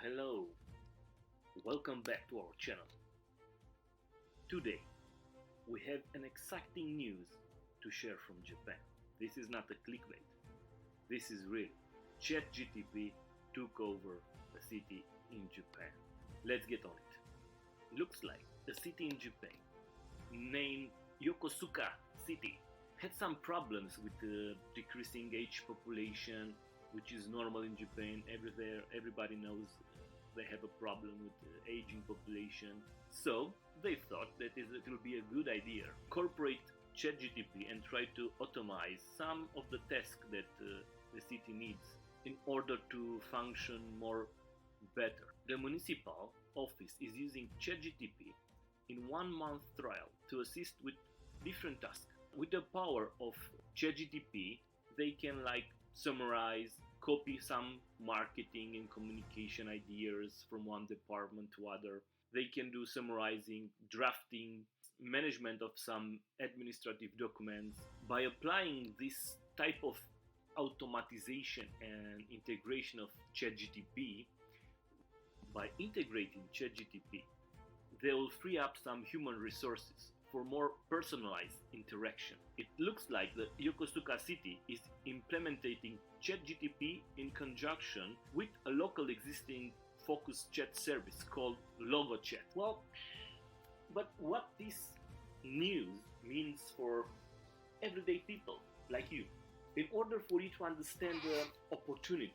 Hello, welcome back to our channel. Today, we have an exciting news to share from Japan. This is not a clickbait, this is real. ChatGPT took over a city in Japan. Let's get on it. Looks like a city in Japan named Yokosuka City had some problems with the decreasing age population, which is normal in Japan. Everybody knows they have a problem with the aging population. So they thought that it will be a good idea to incorporate ChatGPT and try to automate some of the tasks that the city needs in order to function more better. The municipal office is using ChatGPT in 1 month trial to assist with different tasks. With the power of ChatGPT, they can summarize, copy some marketing and communication ideas from one department to other. They can do summarizing, drafting, management of some administrative documents. By applying this type of automatization and integration of ChatGPT, by integrating ChatGPT, they will free up some human resources for more personalized interaction. It looks like the Yokosuka city is implementing ChatGPT in conjunction with a local existing focus chat service called Logo Chat. But what this news means for everyday people like you. In order for you to understand the opportunity,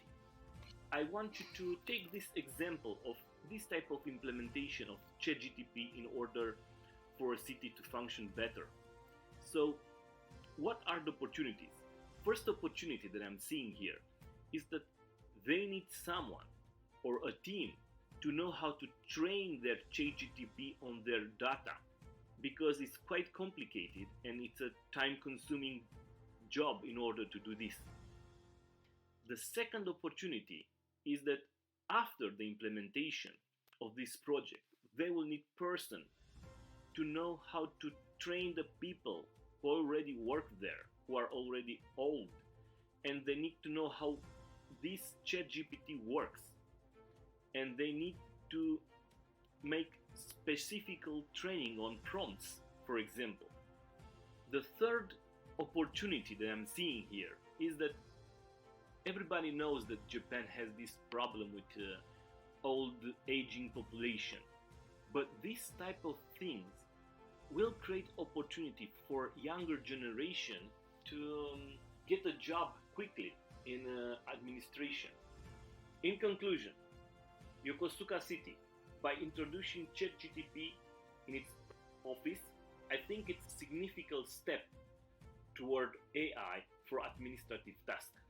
I want you to take this example of this type of implementation of ChatGPT in order for a city to function better. So, what are the opportunities? First opportunity that I'm seeing here is that they need someone or a team to know how to train their ChatGPT on their data, because it's quite complicated and it's a time-consuming job in order to do this. The second opportunity is that after the implementation of this project, they will need person to know how to train the people who already work there, who are already old, and they need to know how this ChatGPT works, and they need to make specific training on prompts, for example. The third opportunity that I'm seeing here is that everybody knows that Japan has this problem with old aging population, but this type of things will create opportunity for younger generation to get a job quickly in administration. In conclusion, Yokosuka City, by introducing ChatGPT in its office, I think it's a significant step toward AI for administrative tasks.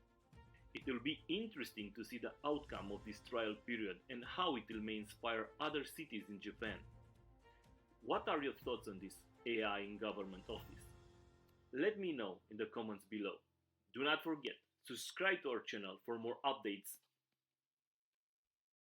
It will be interesting to see the outcome of this trial period and how it may inspire other cities in Japan. What are your thoughts on this AI in government office? Let me know in the comments below. Do not forget, subscribe to our channel for more updates